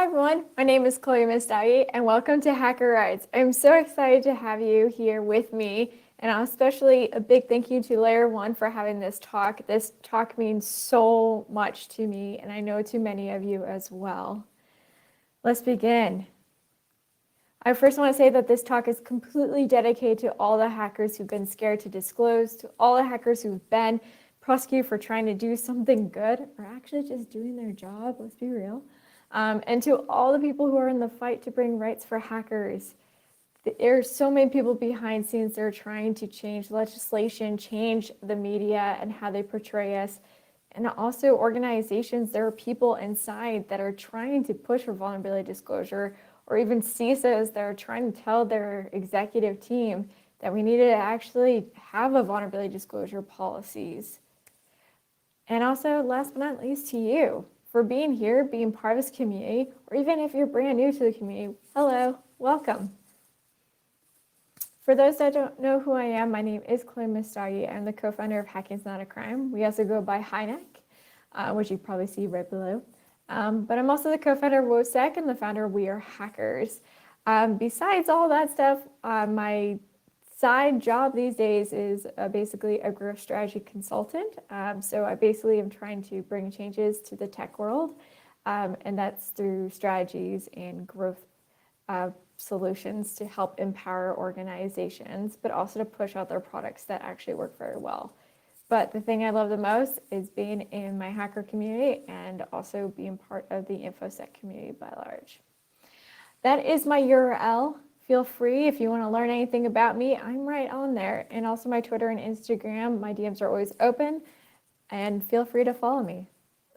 everyone, my name is Chloe Messdaghi and welcome to Hacker Rides. I'm so excited to have you here with me, and especially a big thank you to LayerOne for having this talk. This talk means so much to me, and I know to many of you as well. Let's begin. I first want to say that this talk is completely dedicated to all the hackers who've been scared to disclose, to all the hackers who've been prosecuted for trying to do something good, or actually just doing their job, let's be real. And to all the people who are in the fight to bring rights for hackers. There are so many people behind scenes that are trying to change legislation, change the media and how they portray us. And also organizations, there are people inside that are trying to push for vulnerability disclosure, or even CISOs that are trying to tell their executive team that we need to actually have a vulnerability disclosure policies. And also, last but not least, to you for being here, being part of this community, or even if you're brand new to the community, hello, welcome. For those that don't know who I am, my name is Chloe Messdaghi. I'm the co-founder of Hacking Is Not a Crime. We also go by HiNack, which you probably see right below. But I'm also the co-founder of WOSEC and the founder of We Are Hackers. Besides all that stuff, my side job these days is basically a growth strategy consultant. So I basically am trying to bring changes to the tech world, and that's through strategies and growth solutions to help empower organizations, but also to push out their products that actually work very well. But the thing I love the most is being in my hacker community and also being part of the InfoSec community by large. That is my URL. Feel free if you want to learn anything about me, I'm right on there. And also my Twitter and Instagram, my DMs are always open, and feel free to follow me.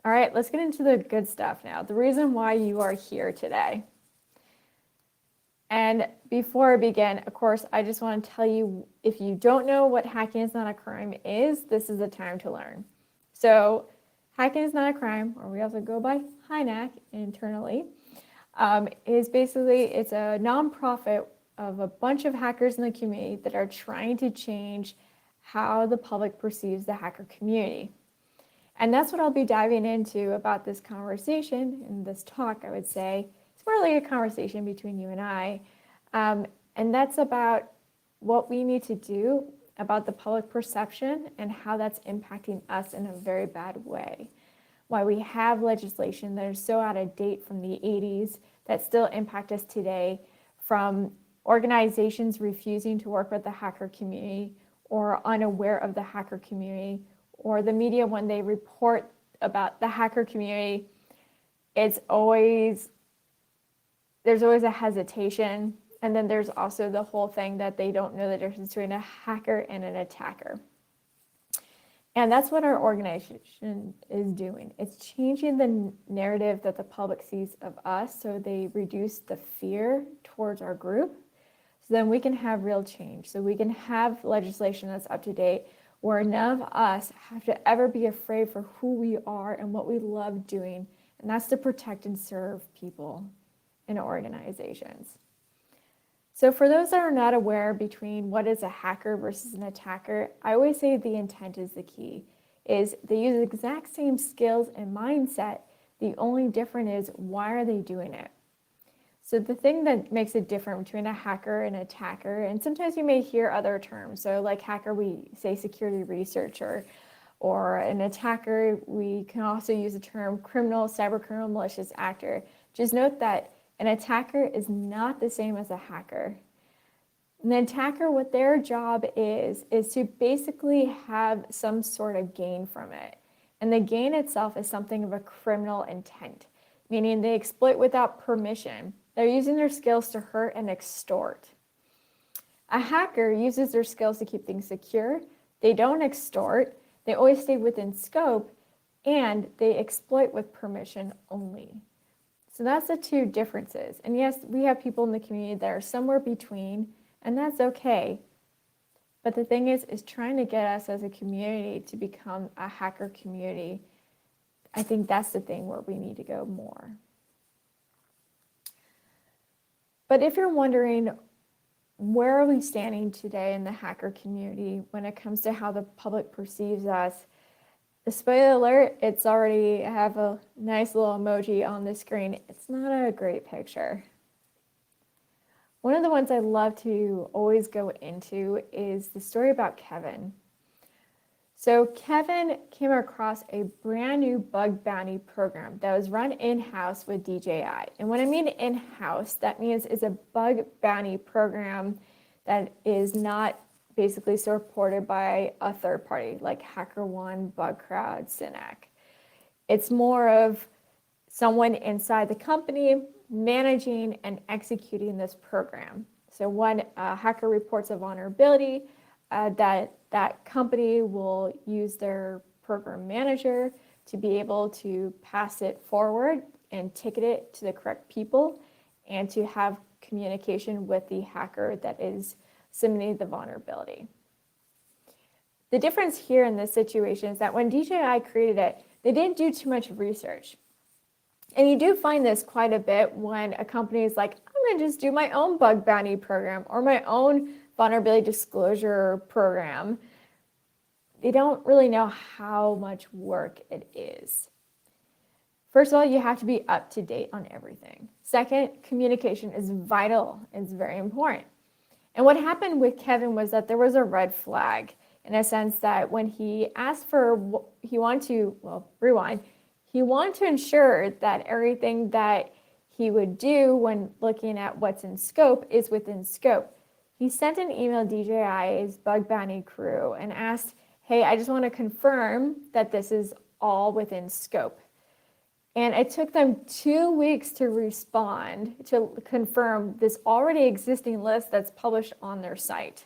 All right, let's get into the good stuff now. The reason why you are here today. And before I begin, of course, I just want to tell you, if you don't know what Hacking Is Not a Crime is, this is the time to learn. So Hacking Is Not a Crime, or we also go by HiNack internally, is basically, it's a nonprofit of a bunch of hackers in the community that are trying to change how the public perceives the hacker community. And that's what I'll be diving into about this conversation in this talk, I would say. It's more like a conversation between you and I. And that's about what we need to do about the public perception and how that's impacting us in a very bad way. Why we have legislation that is so out of date from the 80s that still impact us today, from organizations refusing to work with the hacker community or unaware of the hacker community, or the media when they report about the hacker community, there's always a hesitation. And then there's also the whole thing that they don't know the difference between a hacker and an attacker. And that's what our organization is doing. It's changing the narrative that the public sees of us, so they reduce the fear towards our group, so then we can have real change. So we can have legislation that's up to date, where none of us have to ever be afraid for who we are and what we love doing, and that's to protect and serve people in organizations. So for those that are not aware between what is a hacker versus an attacker, I always say the intent is the key. Is they use the exact same skills and mindset. The only difference is, why are they doing it? So the thing that makes it different between a hacker and an attacker, and sometimes you may hear other terms. So like hacker, we say security researcher, or an attacker, we can also use the term criminal, cyber criminal, malicious actor. Just note that an attacker is not the same as a hacker. An attacker, what their job is to basically have some sort of gain from it. And the gain itself is something of a criminal intent, meaning they exploit without permission. They're using their skills to hurt and extort. A hacker uses their skills to keep things secure. They don't extort. They always stay within scope, and they exploit with permission only. So that's the two differences. And yes, we have people in the community that are somewhere between, and that's okay. But the thing is trying to get us as a community to become a hacker community. I think that's the thing where we need to go more. But if you're wondering, where are we standing today in the hacker community when it comes to how the public perceives us? Spoiler alert, it's already have a nice little emoji on the screen. It's not a great picture. One of the ones I love to always go into is the story about Kevin. So Kevin came across a brand new bug bounty program that was run in-house with DJI. And when I mean in-house, that means it's a bug bounty program that is not basically supported by a third party like HackerOne, BugCrowd, Synack. It's more of someone inside the company managing and executing this program. So when a hacker reports a vulnerability, that company will use their program manager to be able to pass it forward and ticket it to the correct people and to have communication with the hacker that is submitting the vulnerability. The difference here in this situation is that when DJI created it, they didn't do too much research. And you do find this quite a bit when a company is like, I'm going to just do my own bug bounty program or my own vulnerability disclosure program. They don't really know how much work it is. First of all, you have to be up to date on everything. Second, communication is vital. It's very important. And what happened with Kevin was that there was a red flag in a sense that when he asked for, he wanted to ensure that everything that he would do when looking at what's in scope is within scope. He sent an email to DJI's bug bounty crew and asked, hey, I just want to confirm that this is all within scope. And it took them 2 weeks to respond to confirm this already existing list that's published on their site.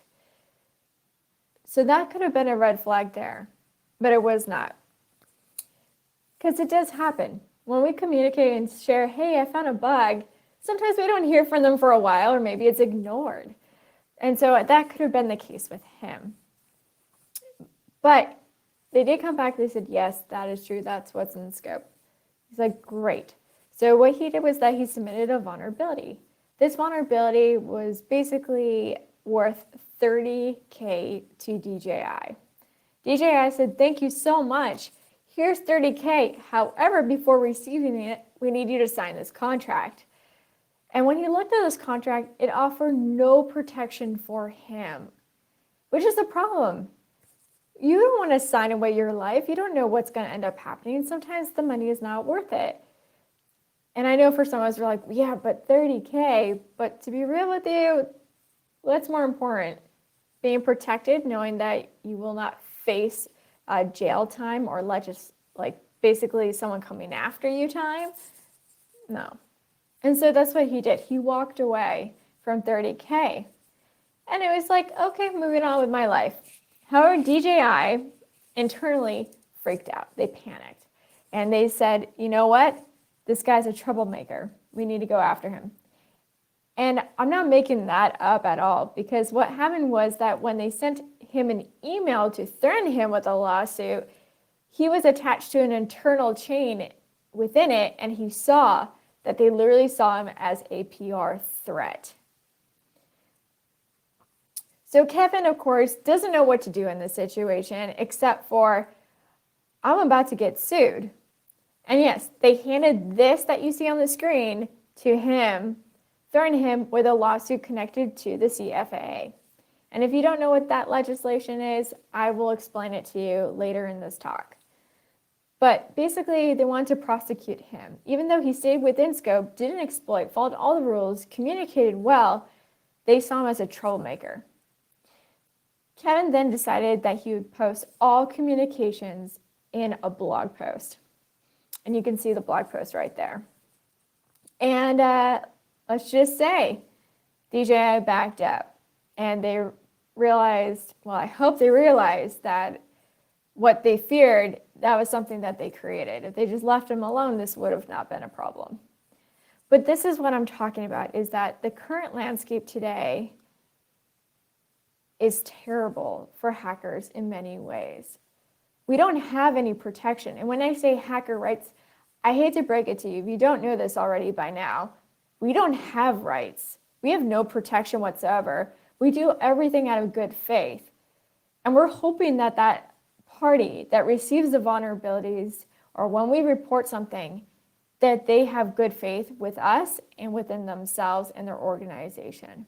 So that could have been a red flag there, but it was not. Because it does happen. When we communicate and share, hey, I found a bug, sometimes we don't hear from them for a while, or maybe it's ignored. And so that could have been the case with him. But they did come back, they said, yes, that is true, that's what's in scope. He's like, great. So what he did was that he submitted a vulnerability. This vulnerability was basically worth $30K to DJI. DJI said, thank you so much. Here's $30K. However, before receiving it, we need you to sign this contract. And when he looked at this contract, it offered no protection for him, which is the problem. You don't want to sign away your life. You don't know what's going to end up happening. Sometimes the money is not worth it. And I know for some of us, we're like, yeah, but $30K. But to be real with you, what's more important? Being protected, knowing that you will not face jail time or basically someone coming after you time? No. And so that's what he did. He walked away from $30K. And it was like, okay, moving on with my life. However, DJI internally freaked out. They panicked. And they said, you know what? This guy's a troublemaker. We need to go after him. And I'm not making that up at all, because what happened was that when they sent him an email to threaten him with a lawsuit, he was attached to an internal chain within it, and he saw that they literally saw him as a PR threat. So Kevin, of course, doesn't know what to do in this situation except for, I'm about to get sued. And yes, they handed this that you see on the screen to him, threatening him with a lawsuit connected to the CFAA. And if you don't know what that legislation is, I will explain it to you later in this talk. But basically, they wanted to prosecute him. Even though he stayed within scope, didn't exploit, followed all the rules, communicated well, they saw him as a troublemaker. Kevin then decided that he would post all communications in a blog post. And you can see the blog post right there. And let's just say DJI backed up, and they realized, well, I hope they realized that what they feared, that was something that they created. If they just left him alone, this would have not been a problem. But this is what I'm talking about, is that the current landscape today is terrible for hackers in many ways. We don't have any protection. And when I say hacker rights, I hate to break it to you, if you don't know this already by now, we don't have rights. We have no protection whatsoever. We do everything out of good faith. And we're hoping that that party that receives the vulnerabilities, or when we report something, that they have good faith with us and within themselves and their organization.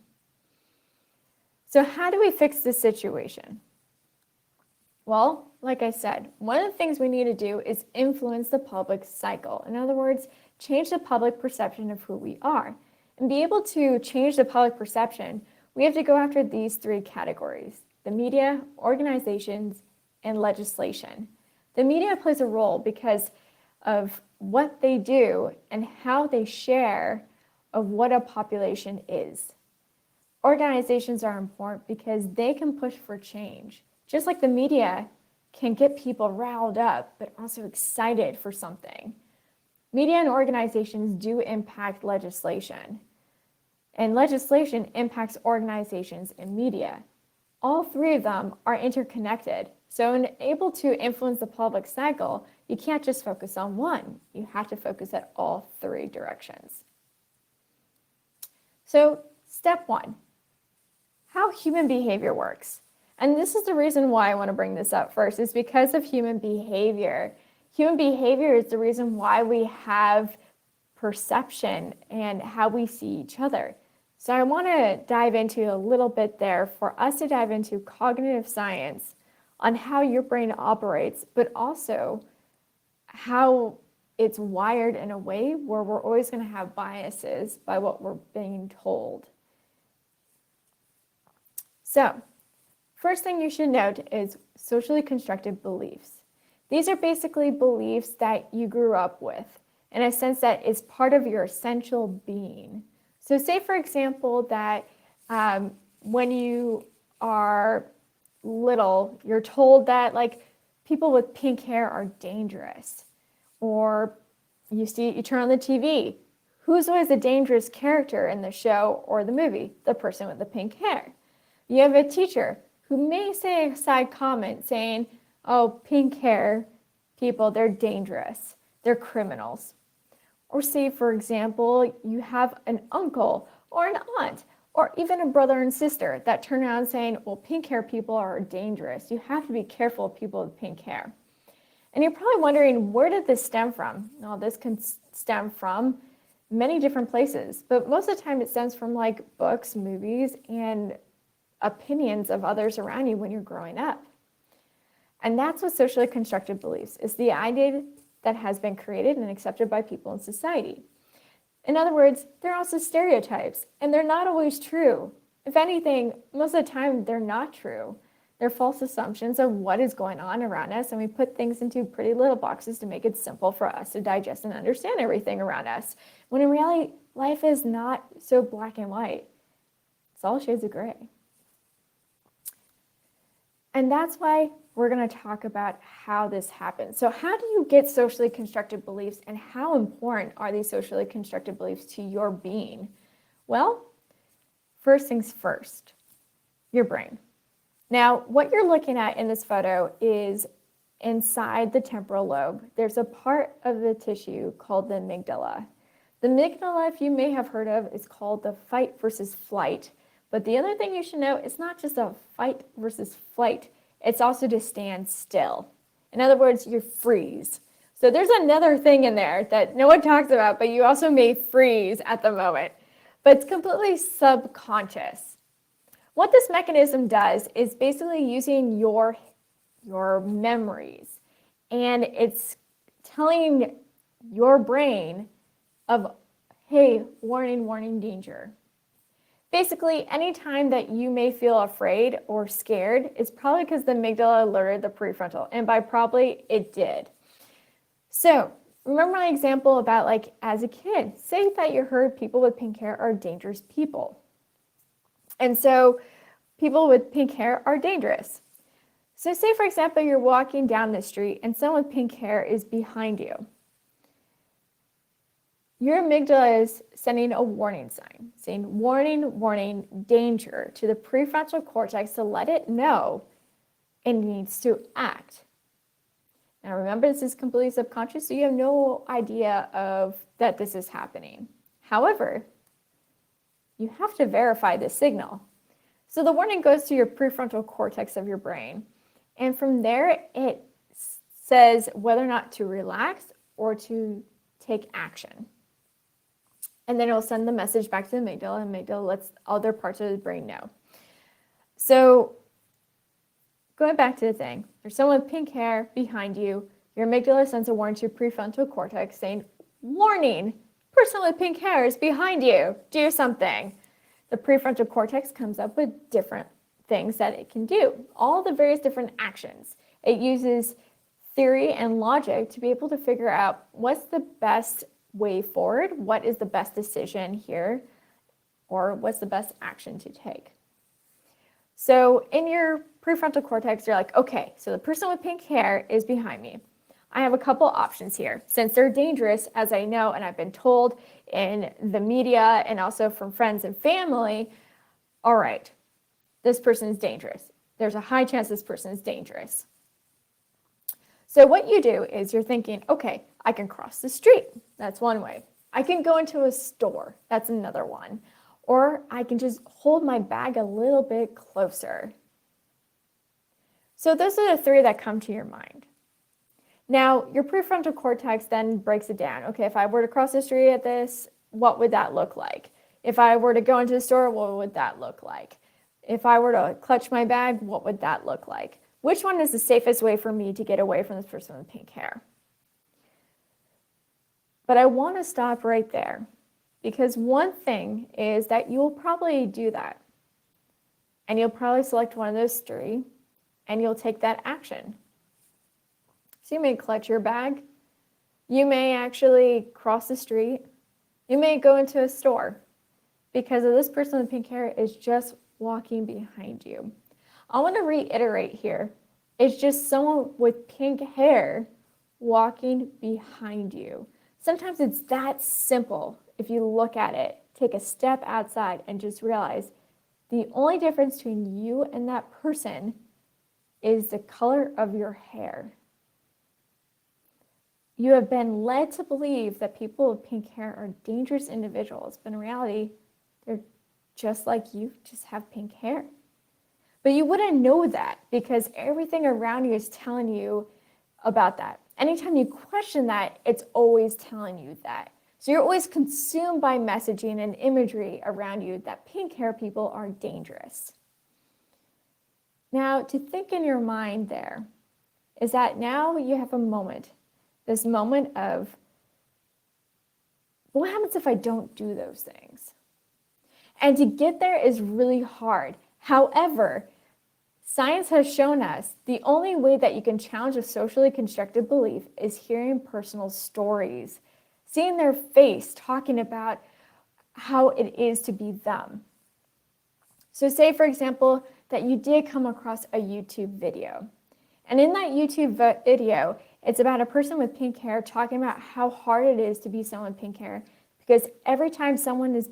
So how do we fix this situation? Well, like I said, one of the things we need to do is influence the public cycle. In other words, change the public perception of who we are. And be able to change the public perception, we have to go after these three categories: the media, organizations, and legislation. The media plays a role because of what they do and how they share of what a population is. Organizations are important because they can push for change. Just like the media can get people riled up, but also excited for something. Media and organizations do impact legislation, and legislation impacts organizations and media. All three of them are interconnected. So in able to influence the public cycle, you can't just focus on one. You have to focus at all three directions. So step one, how human behavior works. And this is the reason why I want to bring this up first, is because of human behavior. Human behavior is the reason why we have perception and how we see each other. So I want to dive into a little bit there for us to dive into cognitive science on how your brain operates, but also how it's wired in a way where we're always going to have biases by what we're being told. So, first thing you should note is socially constructed beliefs. These are basically beliefs that you grew up with, in a sense that it's part of your essential being. So say, for example, that when you are little, you're told that like people with pink hair are dangerous. Or you turn on the TV, who's always the dangerous character in the show or the movie? The person with the pink hair. You have a teacher who may say a side comment saying, oh, pink hair people, they're dangerous, they're criminals. Or say, for example, you have an uncle or an aunt or even a brother and sister that turn around saying, well, pink hair people are dangerous. You have to be careful of people with pink hair. And you're probably wondering, where did this stem from? Well, this can stem from many different places, but most of the time it stems from like books, movies, and opinions of others around you when you're growing up. And that's what socially constructed beliefs is, the idea that has been created and accepted by people in society. In other words, they're also stereotypes, and they're not always true. If anything, most of the time they're not true. They're false assumptions of what is going on around us, and we put things into pretty little boxes to make it simple for us to digest and understand everything around us. When in reality, life is not so black and white. It's all shades of gray. And that's why we're going to talk about how this happens. So how do you get socially constructed beliefs, and how important are these socially constructed beliefs to your being? Well, first things first, your brain. Now, what you're looking at in this photo is inside the temporal lobe. There's a part of the tissue called the amygdala. The amygdala, if you may have heard of, is called the fight versus flight. But the other thing you should know, it's not just a fight versus flight. It's also to stand still. In other words, you freeze. So there's another thing in there that no one talks about, but you also may freeze at the moment. But it's completely subconscious. What this mechanism does is basically using your memories, and it's telling your brain of, hey, warning, warning, danger. Basically, anytime that you may feel afraid or scared, it's probably because the amygdala alerted the prefrontal, and by probably, it did. So, remember my example about like as a kid, say that you heard people with pink hair are dangerous people. And so people with pink hair are dangerous. So say, for example, you're walking down the street and someone with pink hair is behind you. Your amygdala is sending a warning sign, saying warning, warning, danger to the prefrontal cortex to let it know it needs to act. Now remember, this is completely subconscious, so you have no idea of that this is happening. However, you have to verify this signal. So the warning goes to your prefrontal cortex of your brain, And from there, it says whether or not to relax or to take action. And then it'll send the message back to the amygdala, and amygdala lets other parts of the brain know. So going back to the thing, there's someone with pink hair behind you. Your amygdala sends a warning to your prefrontal cortex saying, warning, person with pink hair is behind you. Do something. The prefrontal cortex comes up with different things that it can do, all the various different actions. It uses theory and logic to be able to figure out what's the best way forward, what is the best decision here, or what's the best action to take. So in your prefrontal cortex, you're like, okay, so the person with pink hair is behind me. I have a couple options here. Since they're dangerous, as I know, and I've been told in the media and also from friends and family, all right, this person is dangerous. There's a high chance this person is dangerous. So what you do is you're thinking, okay, I can cross the street. That's one way. I can go into a store. That's another one. Or I can just hold my bag a little bit closer. So those are the three that come to your mind. Now, your prefrontal cortex then breaks it down. Okay, if I were to cross the street at this, what would that look like? If I were to go into the store, what would that look like? If I were to clutch my bag, what would that look like? Which one is the safest way for me to get away from this person with pink hair? But I want to stop right there, because one thing is that you'll probably do that. And you'll probably select one of those three, and you'll take that action. So you may clutch your bag. You may actually cross the street. You may go into a store, because of this person with pink hair is just walking behind you. I want to reiterate here. It's just someone with pink hair walking behind you. Sometimes it's that simple. If you look at it, take a step outside and just realize the only difference between you and that person is the color of your hair. You have been led to believe that people with pink hair are dangerous individuals, but in reality, they're just like you, just have pink hair. But you wouldn't know that because everything around you is telling you about that. Anytime you question that, it's always telling you that. So you're always consumed by messaging and imagery around you that pink hair people are dangerous. Now, to think in your mind there is that now you have a moment, this moment of, what happens if I don't do those things? And to get there is really hard. However, science has shown us the only way that you can challenge a socially constructed belief is hearing personal stories, seeing their face, talking about how it is to be them. So say, for example, that you did come across a YouTube video. And in that YouTube video, it's about a person with pink hair talking about how hard it is to be someone with pink hair, because every time someone is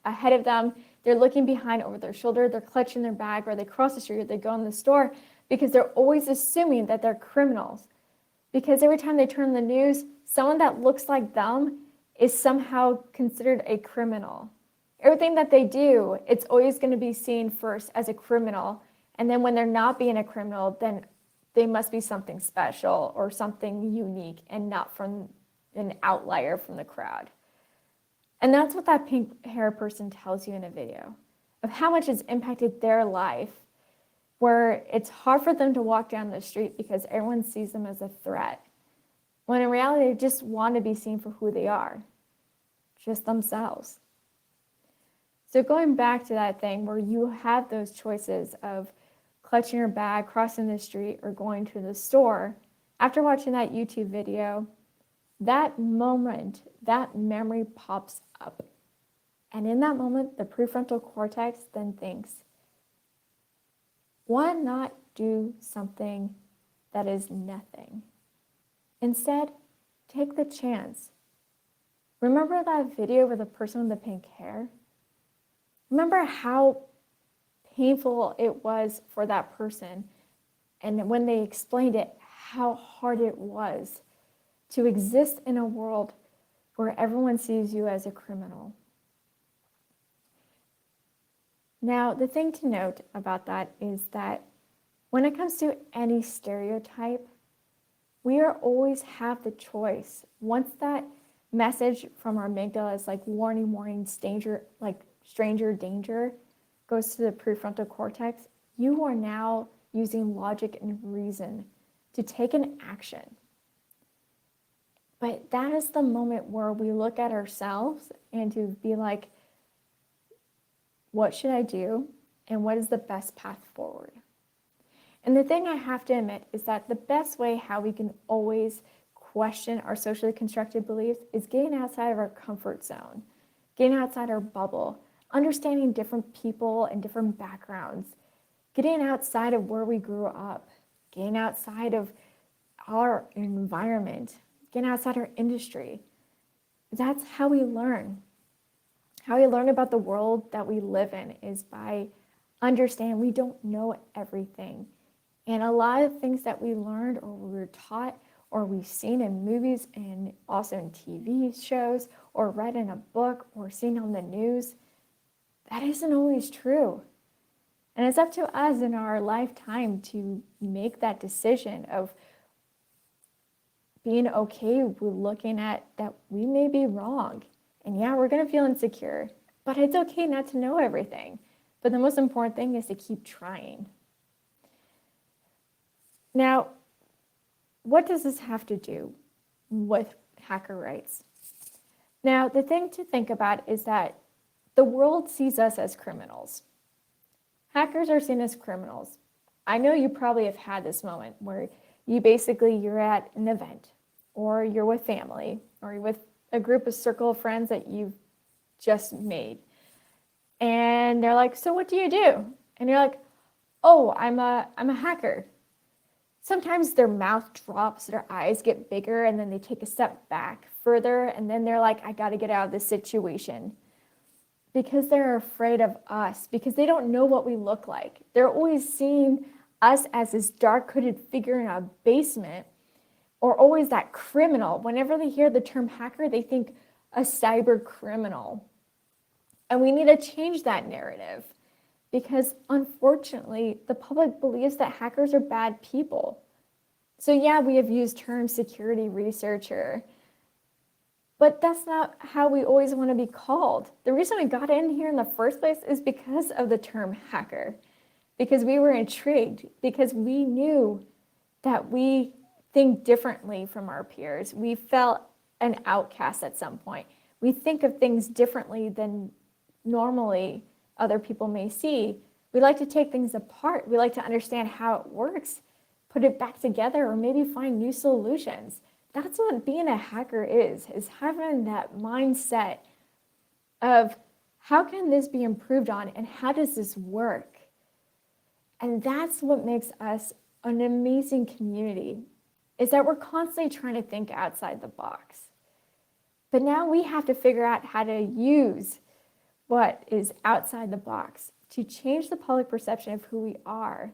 ahead of them, they're looking behind over their shoulder, they're clutching their bag, or they cross the street, or they go in the store, because they're always assuming that they're criminals. Because every time they turn on the news, someone that looks like them is somehow considered a criminal. Everything that they do, it's always going to be seen first as a criminal. And then when they're not being a criminal, then they must be something special or something unique and not from an outlier from the crowd. And that's what that pink hair person tells you in a video, of how much it's impacted their life, where it's hard for them to walk down the street because everyone sees them as a threat, when in reality, they just want to be seen for who they are, just themselves. So going back to that thing where you have those choices of clutching your bag, crossing the street, or going to the store, after watching that YouTube video, that moment, that memory pops up. And in that moment, the prefrontal cortex then thinks, why not do something that is nothing? Instead, take the chance. Remember that video with the person with the pink hair? Remember how painful it was for that person, and when they explained it, how hard it was to exist in a world where everyone sees you as a criminal. Now, the thing to note about that is that When it comes to any stereotype, we are always have the choice. Once that message from our amygdala is like warning, warning, danger, like stranger danger, goes to the prefrontal cortex, you are now using logic and reason to take an action. But that is the moment where we look at ourselves and to be like, what should I do? And what is the best path forward? And the thing I have to admit is that the best way how we can always question our socially constructed beliefs is getting outside of our comfort zone, getting outside our bubble, understanding different people and different backgrounds, getting outside of where we grew up, getting outside of our environment, getting outside our industry. That's how we learn. How we learn about the world that we live in is by understanding we don't know everything. And a lot of things that we learned or we were taught or we've seen in movies and also in TV shows or read in a book or seen on the news, that isn't always true. And it's up to us in our lifetime to make that decision of being okay with looking at that we may be wrong. And yeah, we're going to feel insecure, but it's okay not to know everything. But the most important thing is to keep trying. Now, what does this have to do with hacker rights? Now, the thing to think about is that the world sees us as criminals. Hackers are seen as criminals. I know you probably have had this moment where you're at an event or you're with family or you're with a group of circle of friends that you've just made. And they're like, so what do you do? And you're like, oh, I'm a hacker. Sometimes their mouth drops, their eyes get bigger, and then they take a step back further, and then they're like, I got to get out of this situation. Because they're afraid of us, because they don't know what we look like. They're always seeing us as this dark hooded figure in a basement, or always that criminal. Whenever they hear the term hacker, they think a cyber criminal. And we need to change that narrative. Because unfortunately, the public believes that hackers are bad people. So yeah, we have used terms security researcher, but that's not how we always want to be called. The reason we got in here in the first place is because of the term hacker, because we were intrigued, because we knew that we think differently from our peers. We felt an outcast at some point. We think of things differently than normally other people may see. We like to take things apart. We like to understand how it works, put it back together, or maybe find new solutions. That's what being a hacker is having that mindset of how can this be improved on and how does this work? And that's what makes us an amazing community, is that we're constantly trying to think outside the box. But now we have to figure out how to use what is outside the box to change the public perception of who we are.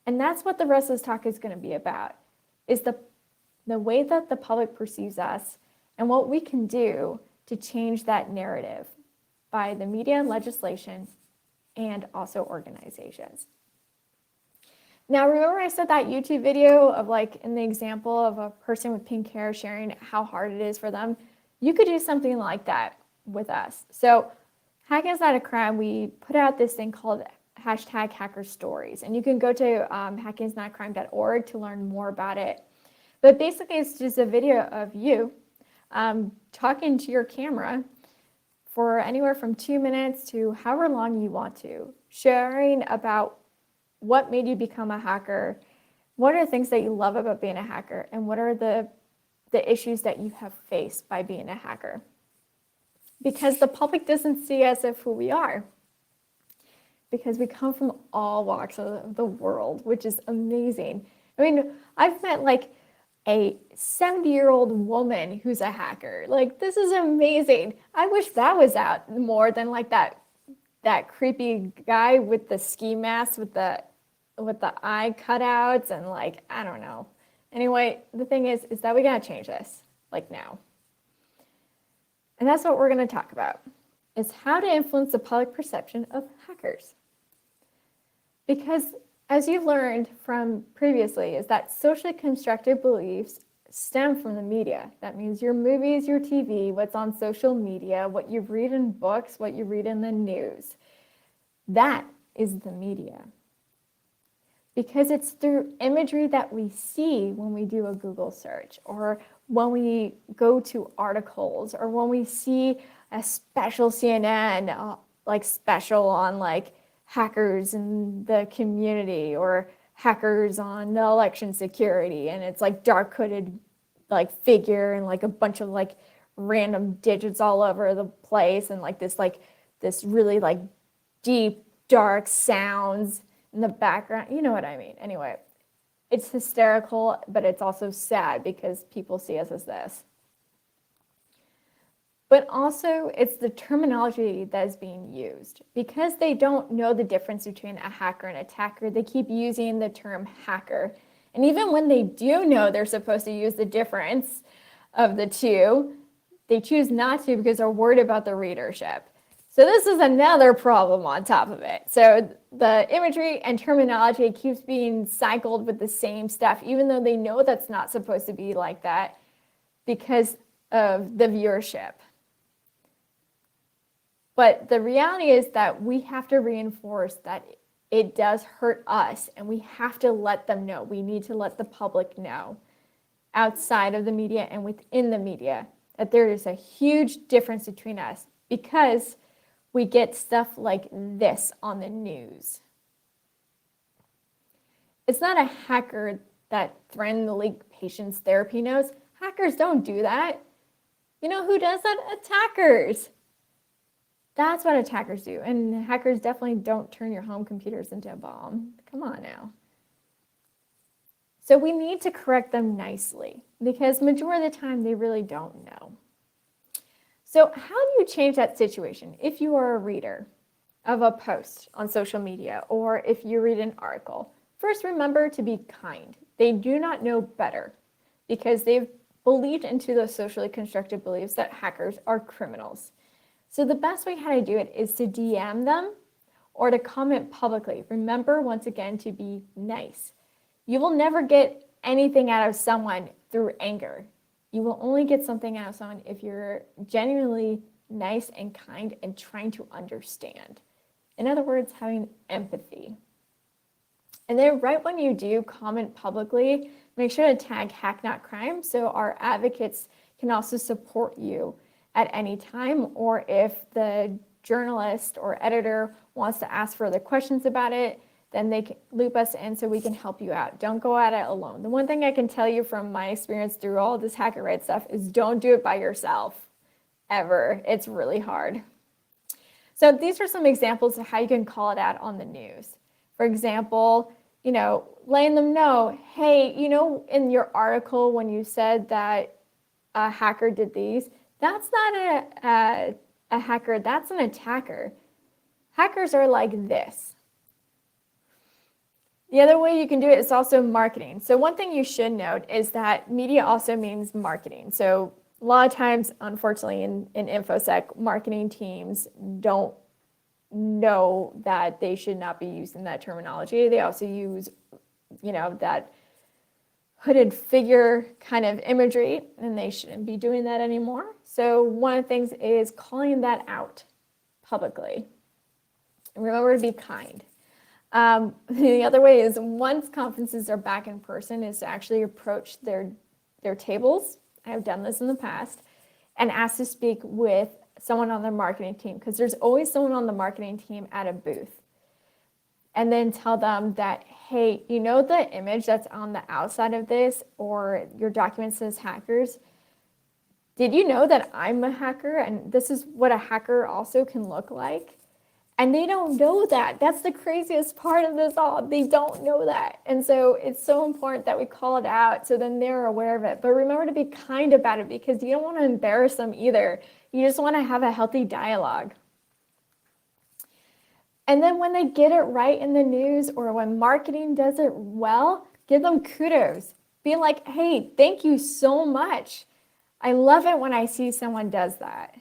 And that's what the rest of this talk is going to be about, is the way that the public perceives us and what we can do to change that narrative by the media and legislation and also organizations. Now, remember I said that YouTube video of like in the example of a person with pink hair sharing how hard it is for them? You could do something like that with us. So Hacking is Not a Crime, we put out this thing called #HackerStories, and you can go to hackingsnotcrime.org to learn more about it. But basically, it's just a video of you talking to your camera for anywhere from 2 minutes to however long you want to, sharing about what made you become a hacker, what are the things that you love about being a hacker, and what are the issues that you have faced by being a hacker. Because the public doesn't see us as who we are. Because we come from all walks of the world, which is amazing. I mean, I've met like a 70-year-old woman who's a hacker. Like, this is amazing. I wish that was out more than like that creepy guy with the ski mask with the eye cutouts and like, I don't know. Anyway, the thing is that we gotta change this, like now. And that's what we're gonna talk about, is how to influence the public perception of hackers. Because As you've learned from previously, is that socially constructed beliefs stem from the media. That means your movies, your TV, what's on social media, what you read in books, what you read in the news. That is the media. Because it's through imagery that we see when we do a Google search, or when we go to articles, or when we see a special CNN special on hackers in the community, or hackers on the election security, and it's dark hooded figure and a bunch of random digits all over the place, and this really deep dark sounds in the background. You know what I mean. Anyway, it's hysterical, but it's also sad because people see us as this. But also, it's the terminology that is being used. Because they don't know the difference between a hacker and attacker, they keep using the term hacker. And even when they do know they're supposed to use the difference of the two, they choose not to because they're worried about the readership. So this is another problem on top of it. So the imagery and terminology keeps being cycled with the same stuff, even though they know that's not supposed to be like that because of the viewership. But the reality is that we have to reinforce that it does hurt us, and we have to let them know. We need to let the public know, outside of the media and within the media, that there is a huge difference between us, because we get stuff like this on the news. It's not a hacker that threatened to leak patients' therapy notes. Hackers don't do that. You know who does that? Attackers. That's what attackers do. And hackers definitely don't turn your home computers into a bomb. Come on now. So we need to correct them nicely, because majority of the time they really don't know. So how do you change that situation if you are a reader of a post on social media, or if you read an article? First, remember to be kind. They do not know better because they've believed into those socially constructed beliefs that hackers are criminals. So the best way how to do it is to DM them or to comment publicly. Remember, once again, to be nice. You will never get anything out of someone through anger. You will only get something out of someone if you're genuinely nice and kind and trying to understand. In other words, having empathy. And then right when you do comment publicly, make sure to tag Hack Not Crime so our advocates can also support you at any time, or if the journalist or editor wants to ask further questions about it, then they can loop us in so we can help you out. Don't go at it alone. The one thing I can tell you from my experience through all this hacker right stuff is don't do it by yourself, ever. It's really hard. So these are some examples of how you can call it out on the news. For example, letting them know, hey, in your article when you said that a hacker did these, that's not a hacker, that's an attacker. Hackers are like this. The other way you can do it is also marketing. So one thing you should note is that media also means marketing. So a lot of times, unfortunately, in InfoSec, marketing teams don't know that they should not be using that terminology. They also use, that hooded figure kind of imagery, and they shouldn't be doing that anymore. So one of the things is calling that out publicly. And remember to be kind. The other way is, once conferences are back in person, is to actually approach their tables. I have done this in the past, and ask to speak with someone on their marketing team, because there's always someone on the marketing team at a booth. And then tell them that, hey, the image that's on the outside of this, or your document says hackers, did you know that I'm a hacker, and this is what a hacker also can look like? And they don't know that. That's the craziest part of this all. They don't know that. And so it's so important that we call it out so then they're aware of it. But remember to be kind about it, because you don't want to embarrass them either. You just want to have a healthy dialogue. And then when they get it right in the news, or when marketing does it well, give them kudos. Be like, hey, thank you so much. I love it when I see someone does that.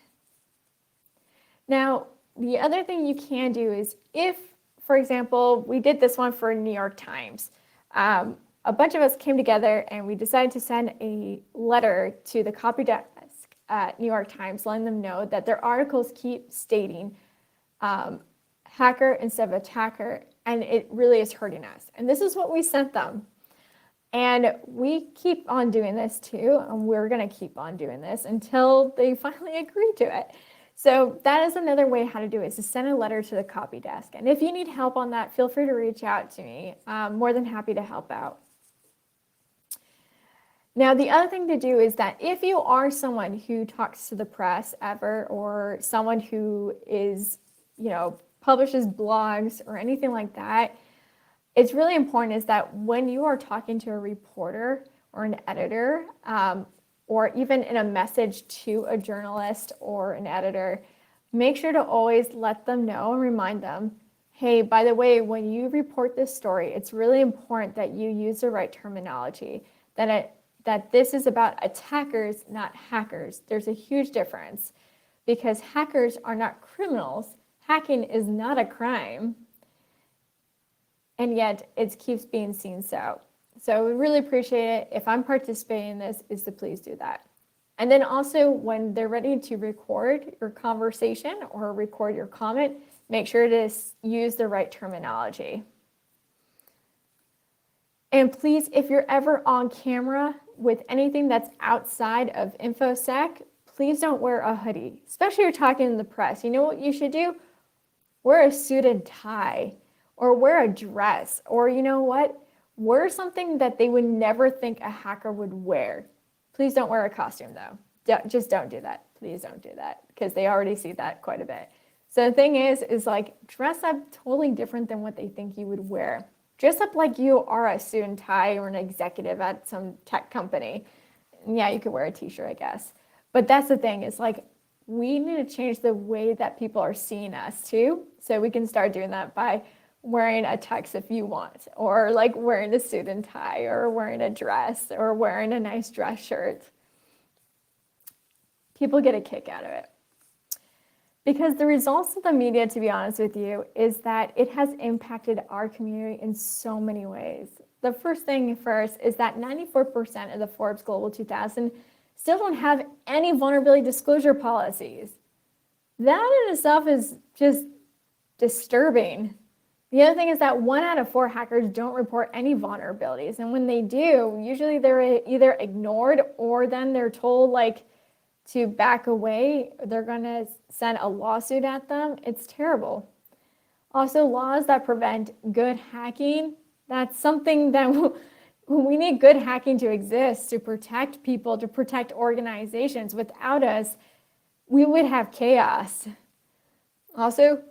Now, the other thing you can do is, if, for example, we did this one for New York Times. A bunch of us came together and we decided to send a letter to the copy desk at New York Times, letting them know that their articles keep stating hacker instead of attacker, and it really is hurting us. And this is what we sent them. And we keep on doing this too, and we're going to keep on doing this until they finally agree to it. So that is another way how to do it, is to send a letter to the copy desk. And if you need help on that, feel free to reach out to me. I'm more than happy to help out. Now, the other thing to do is that if you are someone who talks to the press ever, or someone who is, publishes blogs or anything like that, it's really important is that when you are talking to a reporter or an editor, or even in a message to a journalist or an editor, make sure to always let them know and remind them, hey, by the way, when you report this story, it's really important that you use the right terminology, that this is about attackers, not hackers. There's a huge difference, because hackers are not criminals. Hacking is not a crime, and yet it keeps being seen so. So we really appreciate it. If I'm participating in this, is to please do that. And then also, when they're ready to record your conversation or record your comment, make sure to use the right terminology. And please, if you're ever on camera with anything that's outside of InfoSec, please don't wear a hoodie, especially if you're talking to the press. You know what you should do? Wear a suit and tie, or wear a dress, or you know what? Wear something that they would never think a hacker would wear. Please don't wear a costume though. Just don't do that. Please don't do that, because they already see that quite a bit. So the thing is like, dress up totally different than what they think you would wear. Dress up like you are a suit and tie or an executive at some tech company. Yeah, you could wear a t-shirt, I guess. But that's the thing, is like, we need to change the way that people are seeing us too. So we can start doing that by wearing a tux if you want, or like wearing a suit and tie, or wearing a dress, or wearing a nice dress shirt. People get a kick out of it. Because the results of the media, to be honest with you, is that it has impacted our community in so many ways. The first thing first is that 94% of the Forbes Global 2000 still don't have any vulnerability disclosure policies. That in itself is just disturbing. The other thing is that 1 out of 4 hackers don't report any vulnerabilities. And when they do, usually they're either ignored, or then they're told like to back away. They're going to send a lawsuit at them. It's terrible. Also, laws that prevent good hacking. That's something that we need good hacking to exist, to protect people, to protect organizations. Without us, we would have chaos. Also,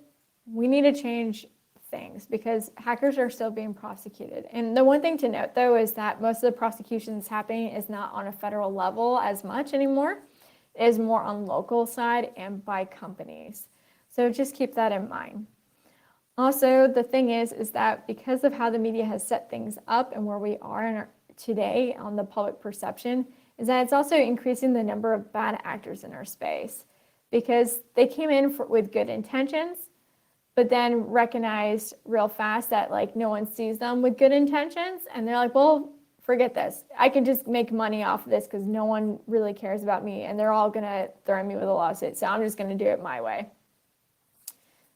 we need to change things, because hackers are still being prosecuted. And the one thing to note, though, is that most of the prosecutions happening is not on a federal level as much anymore. It is more on local side and by companies. So just keep that in mind. Also, the thing is that because of how the media has set things up and where we are today on the public perception, is that it's also increasing the number of bad actors in our space, because they came in with good intentions, but then recognized real fast that like no one sees them with good intentions, and they're like, well, forget this. I can just make money off of this because no one really cares about me, and they're all gonna threaten me with a lawsuit, so I'm just gonna do it my way.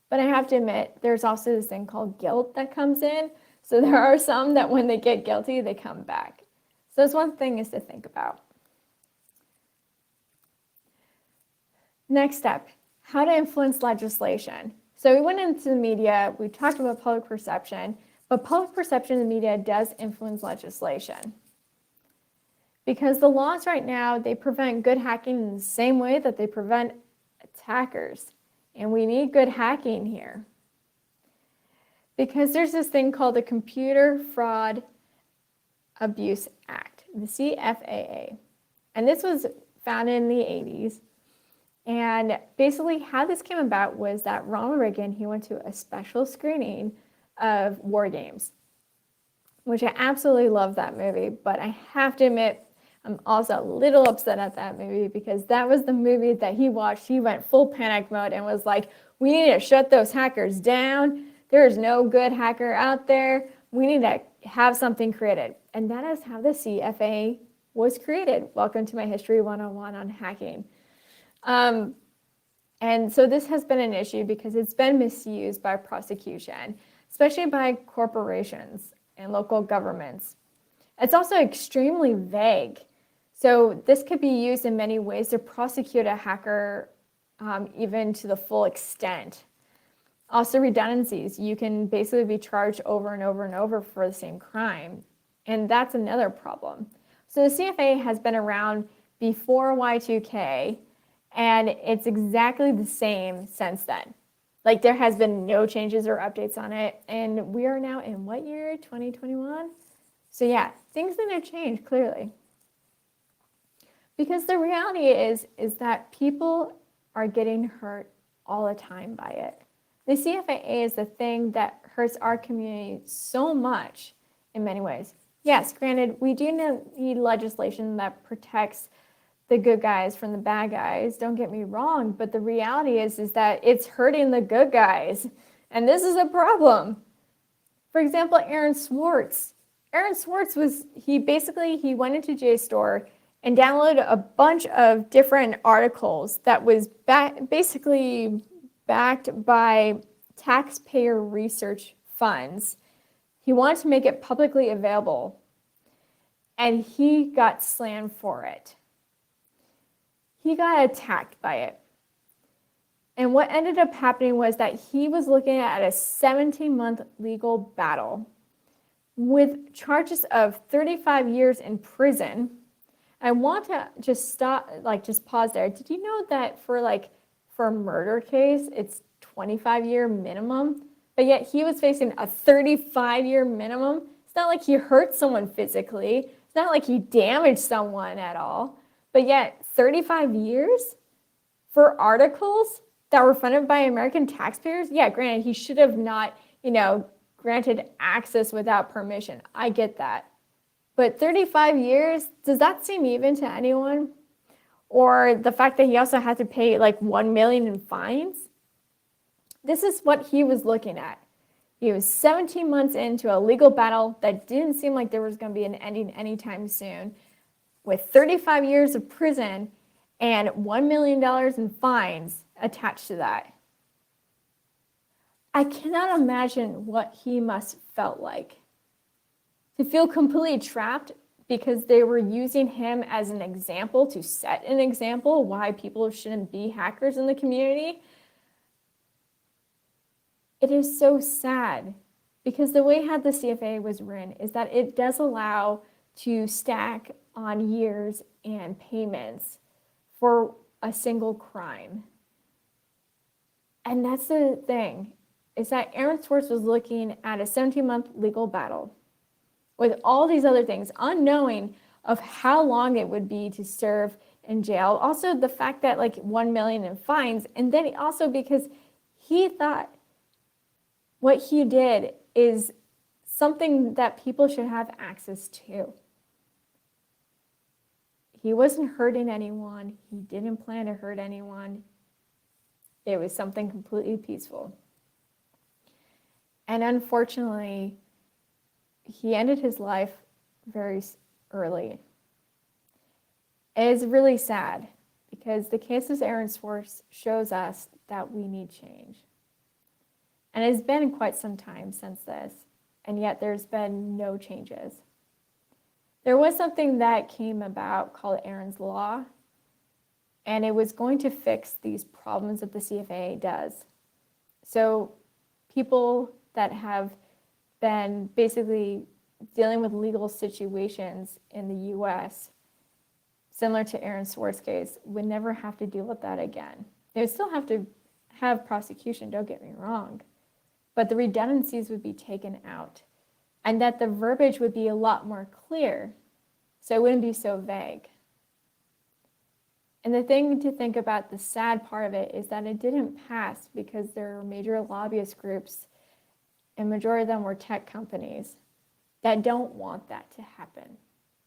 But I have to admit, there's also this thing called guilt that comes in. So there are some that when they get guilty, they come back. So that's one thing is to think about. Next step, how to influence legislation. So we went into the media, we talked about public perception, but public perception in the media does influence legislation. Because the laws right now, they prevent good hacking in the same way that they prevent attackers. And we need good hacking here. Because there's this thing called the Computer Fraud Abuse Act, the CFAA. And this was founded in the 80s. And basically how this came about was that Ronald Reagan, he went to a special screening of War Games, which I absolutely love that movie. But I have to admit, I'm also a little upset at that movie, because that was the movie that he watched. He went full panic mode and was like, we need to shut those hackers down. There is no good hacker out there. We need to have something created. And that is how the CFA was created. Welcome to my History 101 on hacking. And so this has been an issue because it's been misused by prosecution, especially by corporations and local governments. It's also extremely vague. So this could be used in many ways to prosecute a hacker even to the full extent. Also redundancies. You can basically be charged over and over and over for the same crime. And that's another problem. So the CFA has been around before Y2K, and it's exactly the same since then. Like there has been no changes or updates on it. And we are now in what year? 2021? So yeah, things need to change clearly. Because the reality is that people are getting hurt all the time by it. The CFA is the thing that hurts our community so much in many ways. Yes, granted, we do need legislation that protects the good guys from the bad guys. Don't get me wrong, but the reality is that it's hurting the good guys. And this is a problem. For example, Aaron Swartz. Aaron Swartz he went into JSTOR and downloaded a bunch of different articles that was basically backed by taxpayer research funds. He wanted to make it publicly available, and he got slammed for it. He got attacked by it. And what ended up happening was that he was looking at a 17-month legal battle with charges of 35 years in prison. I want to just pause there. Did you know that for a murder case, it's 25-year minimum, but yet he was facing a 35-year minimum? It's not like he hurt someone physically. It's not like he damaged someone at all, but yet 35 years for articles that were funded by American taxpayers? Yeah, granted, he should have not, granted access without permission. I get that. But 35 years, does that seem even to anyone? Or the fact that he also had to pay like $1 million in fines? This is what he was looking at. He was 17 months into a legal battle that didn't seem like there was going to be an ending anytime soon, with 35 years of prison and $1 million in fines attached to that. I cannot imagine what he must felt like. To feel completely trapped because they were using him as an example to set an example why people shouldn't be hackers in the community. It is so sad because the way how the CFA was written is that it does allow to stack on years and payments for a single crime. And that's the thing, is that Aaron Swartz was looking at a 17-month legal battle with all these other things, unknowing of how long it would be to serve in jail. Also the fact that $1 million in fines, and then also because he thought what he did is something that people should have access to. He wasn't hurting anyone. He didn't plan to hurt anyone. It was something completely peaceful. And unfortunately, he ended his life very early. It is really sad because the case of Aaron Swartz shows us that we need change. And it's been quite some time since this, and yet there's been no changes. There was something that came about called Aaron's Law, and it was going to fix these problems that the CFA does. So people that have been basically dealing with legal situations in the US, similar to Aaron Swartz's case, would never have to deal with that again. They would still have to have prosecution, don't get me wrong, but the redundancies would be taken out and that the verbiage would be a lot more clear, so it wouldn't be so vague. And the thing to think about, the sad part of it, is that it didn't pass because there are major lobbyist groups, and majority of them were tech companies, that don't want that to happen.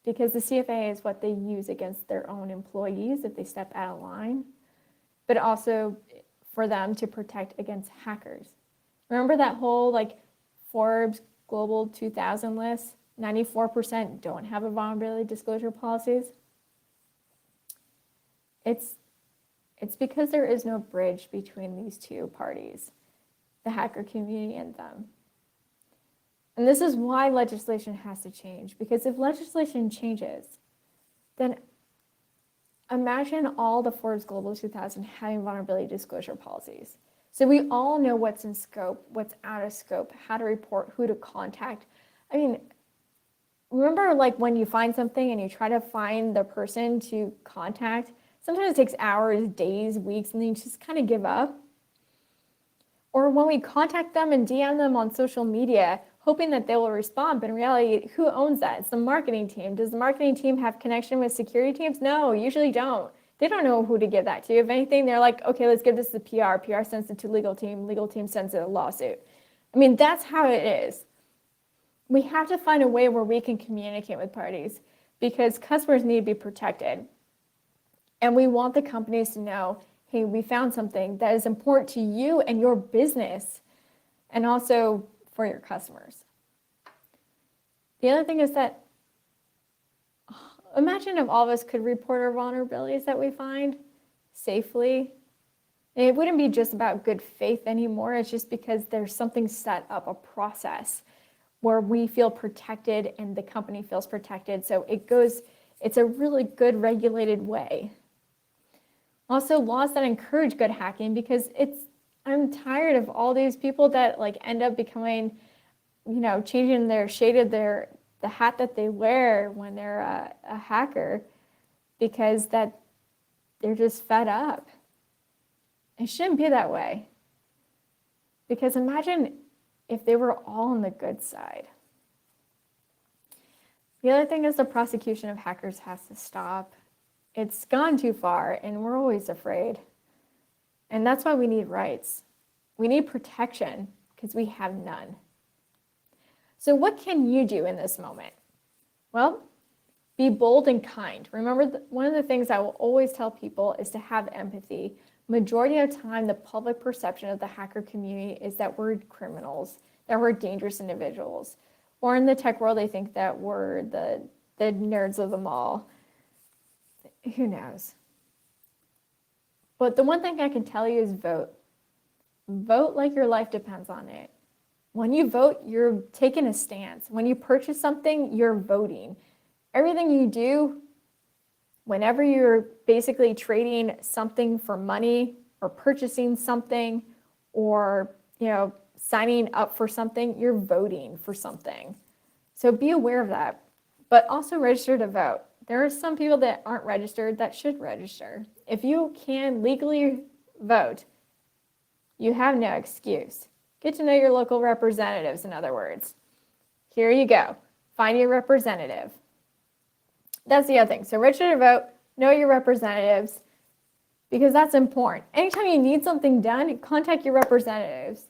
Because the CFA is what they use against their own employees if they step out of line, but also for them to protect against hackers. Remember that whole like Forbes Global 2000 list? 94% don't have a vulnerability disclosure policies. It's because there is no bridge between these two parties, the hacker community and them. And this is why legislation has to change, because if legislation changes, then imagine all the Forbes Global 2000 having vulnerability disclosure policies. So we all know what's in scope, what's out of scope, how to report, who to contact. I mean, remember like when you find something and you try to find the person to contact, sometimes it takes hours, days, weeks, and then you just kind of give up. Or when we contact them and DM them on social media, hoping that they will respond, but in reality, who owns that? It's the marketing team. Does the marketing team have connection with security teams? No, usually don't. They don't know who to give that to. If anything, they're like, okay, let's give this to PR. PR sends it to legal team sends it a lawsuit. I mean, that's how it is. We have to find a way where we can communicate with parties because customers need to be protected. And we want the companies to know, hey, we found something that is important to you and your business, and also for your customers. The other thing is that, imagine if all of us could report our vulnerabilities that we find safely. And it wouldn't be just about good faith anymore. It's just because there's something set up, a process where we feel protected and the company feels protected. So it's a really good regulated way. Also, laws that encourage good hacking, because I'm tired of all these people that like end up becoming, changing their shade of the hat that they wear when they're a hacker, because they're just fed up. It shouldn't be that way. Because imagine if they were all on the good side. The other thing is the prosecution of hackers has to stop. It's gone too far, and we're always afraid. And that's why we need rights. We need protection, because we have none. So what can you do in this moment? Well, be bold and kind. Remember, one of the things I will always tell people is to have empathy. Majority of the time, the public perception of the hacker community is that we're criminals, that we're dangerous individuals. Or in the tech world, they think that we're the nerds of them all. Who knows? But the one thing I can tell you is vote. Vote like your life depends on it. When you vote, you're taking a stance. When you purchase something, you're voting. Everything you do, whenever you're basically trading something for money or purchasing something or, signing up for something, you're voting for something. So be aware of that, but also register to vote. There are some people that aren't registered that should register. If you can legally vote, you have no excuse. Get to know your local representatives, in other words. Here you go. Find your representative. That's the other thing. So register to vote, know your representatives, because that's important. Anytime you need something done, contact your representatives.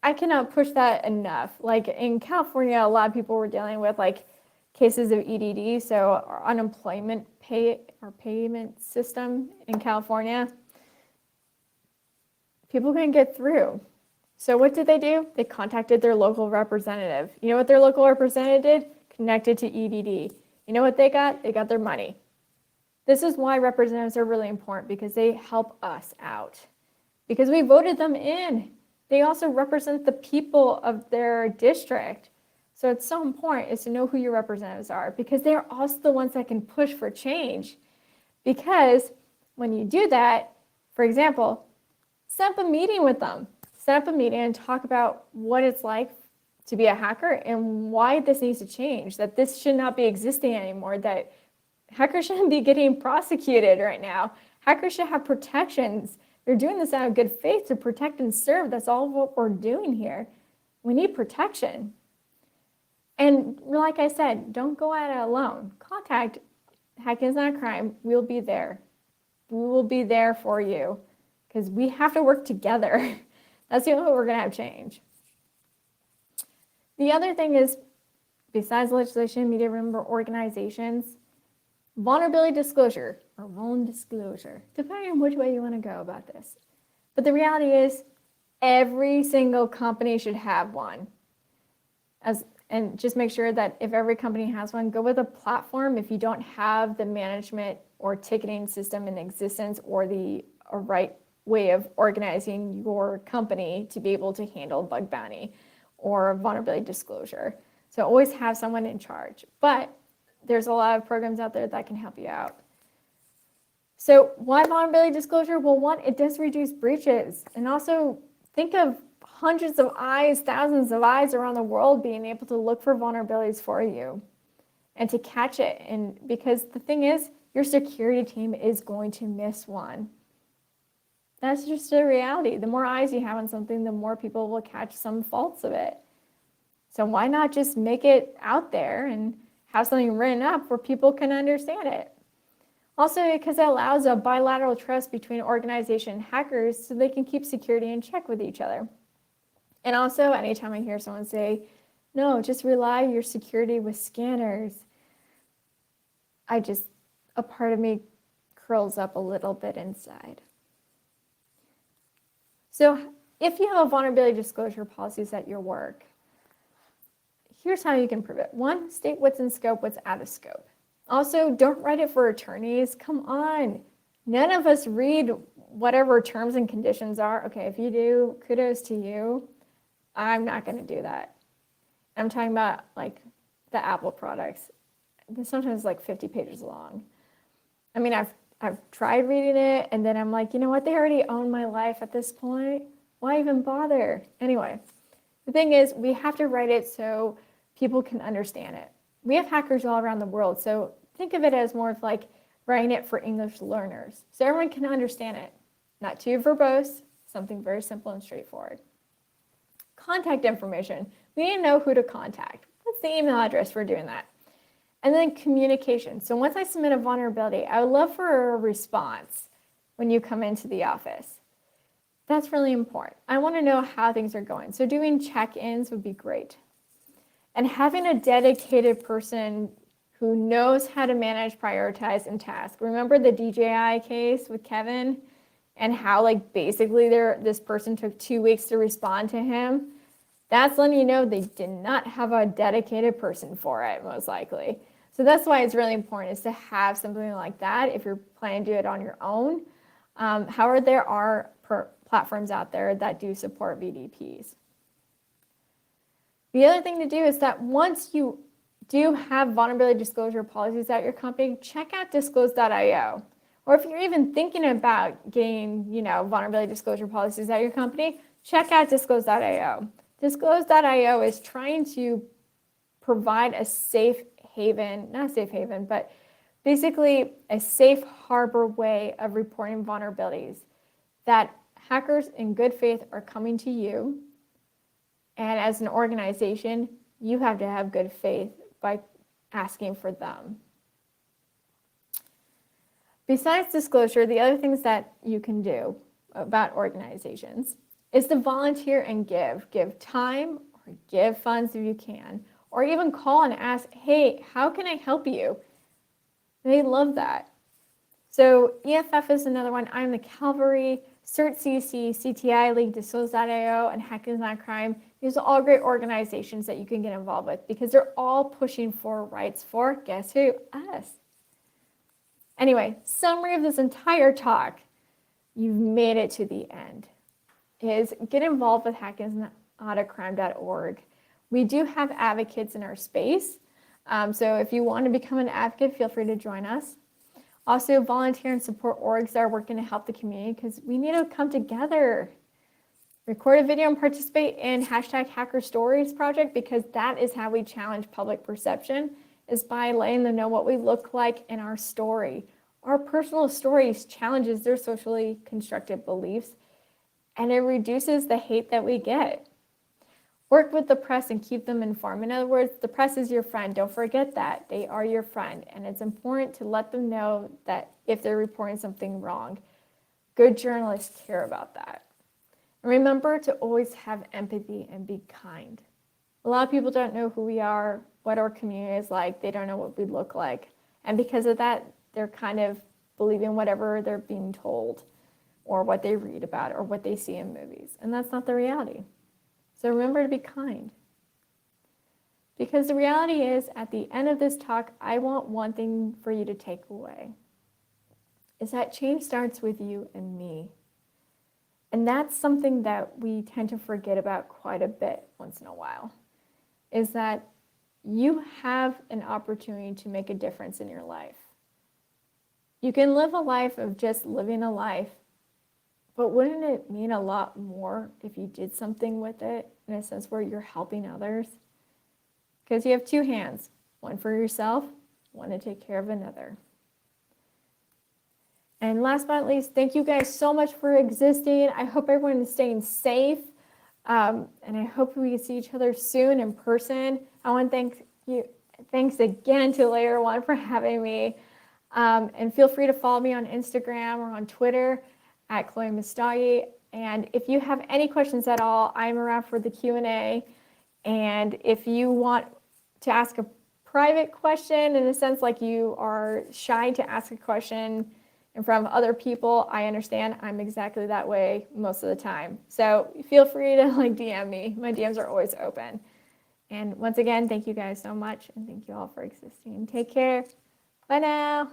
I cannot push that enough. Like in California, a lot of people were dealing with cases of EDD, so our unemployment payment system in California. People couldn't get through. So what did they do? They contacted their local representative. You know what their local representative did? Connected to EDD. You know what they got? They got their money. This is why representatives are really important, because they help us out. Because we voted them in. They also represent the people of their district. So it's so important is to know who your representatives are, because they're also the ones that can push for change. Because when you do that, for example, set up a meeting with them. Set up a meeting and talk about what it's like to be a hacker and why this needs to change, that this should not be existing anymore, that hackers shouldn't be getting prosecuted right now. Hackers should have protections. They're doing this out of good faith to protect and serve. That's all what we're doing here. We need protection. And like I said, don't go at it alone. Contact Hacking is Not a Crime. We'll be there. We will be there for you, because we have to work together. That's the only way we're going to have change. The other thing is, besides legislation, media, remember organizations, vulnerability disclosure, or vuln disclosure, depending on which way you want to go about this. But the reality is, Every single company should have one. And just make sure that if every company has one, go with a platform if you don't have the management or ticketing system in existence or a right way of organizing your company to be able to handle bug bounty or vulnerability disclosure. So always have someone in charge. But there's a lot of programs out there that can help you out. So why vulnerability disclosure? Well, one, it does reduce breaches. And also think of hundreds of eyes, thousands of eyes around the world being able to look for vulnerabilities for you and to catch it. And because the thing is, your security team is going to miss one. That's just a reality. The more eyes you have on something, the more people will catch some faults of it. So why not just make it out there and have something written up where people can understand it? Also, because it allows a bilateral trust between organization and hackers so they can keep security in check with each other. And also, anytime I hear someone say, no, just rely your security with scanners, a part of me curls up a little bit inside. So if you have a vulnerability disclosure policies at your work, here's how you can prove it. One, state what's in scope, what's out of scope. Also, don't write it for attorneys. Come on. None of us read whatever terms and conditions are. Okay, if you do, kudos to you. I'm not going to do that. I'm talking about like the Apple products. They're sometimes like 50 pages long. I mean, I've tried reading it, and then I'm like, you know what? They already own my life at this point. Why even bother? Anyway, the thing is, we have to write it so people can understand it. We have hackers all around the world, so think of it as more of like writing it for English learners, so everyone can understand it. Not too verbose, something very simple and straightforward. Contact information. We need to know who to contact. What's the email address for doing that? And then communication. So once I submit a vulnerability, I would love for a response when you come into the office. That's really important. I want to know how things are going. So doing check-ins would be great. And having a dedicated person who knows how to manage, prioritize, and task. Remember the DJI case with Kevin and how like basically this person took 2 weeks to respond to him? That's letting you know they did not have a dedicated person for it, most likely. So that's why it's really important is to have something like that if you're planning to do it on your own. However, there are platforms out there that do support VDPs. The other thing to do is that once you do have vulnerability disclosure policies at your company, check out disclose.io. Or if you're even thinking about getting, vulnerability disclosure policies at your company, check out disclose.io. Disclose.io is trying to provide a safe haven, not a safe haven, but basically a safe harbor way of reporting vulnerabilities that hackers in good faith are coming to you. And as an organization, you have to have good faith by asking for them. Besides disclosure, the other things that you can do about organizations is to volunteer and give. Give time or give funds if you can, or even call and ask, hey, how can I help you? They love that. So EFF is another one. I'm the Calvary, CertCC, CTI, League, Disclose.io, and Hackers Not Crime. These are all great organizations that you can get involved with because they're all pushing for rights for, guess who? Us. Anyway, summary of this entire talk, you've made it to the end, is get involved with hackersnotcrime.org. We do have advocates in our space. So if you want to become an advocate, feel free to join us. Also, volunteer and support orgs that are working to help the community because we need to come together. Record a video and participate in #HackerStories project because that is how we challenge public perception, is by letting them know what we look like in our story. Our personal stories challenges their socially constructed beliefs, and it reduces the hate that we get. Work with the press and keep them informed. In other words, the press is your friend. Don't forget that. They are your friend, and it's important to let them know that if they're reporting something wrong, good journalists care about that. And remember to always have empathy and be kind. A lot of people don't know who we are, what our community is like. They don't know what we look like. And because of that, they're kind of believing whatever they're being told or what they read about or what they see in movies. And that's not the reality. So remember to be kind. Because the reality is, at the end of this talk, I want one thing for you to take away, is that change starts with you and me. And that's something that we tend to forget about quite a bit once in a while, is that you have an opportunity to make a difference in your life. You can live a life of just living a life, but wouldn't it mean a lot more if you did something with it, in a sense where you're helping others? Because you have two hands, one for yourself, one to take care of another. And last but not least, thank you guys so much for existing. I hope everyone is staying safe. And I hope we can see each other soon in person. I want to thank you. Thanks again to LayerOne for having me. And feel free to follow me on Instagram or on Twitter at Messdaghi. And if you have any questions at all, I'm around for the Q&A. And if you want to ask a private question, in a sense like you are shy to ask a question in front of other people, I understand. I'm exactly that way most of the time. So feel free to DM me. My DMs are always open. And once again, thank you guys so much. And thank you all for existing. Take care. Bye now.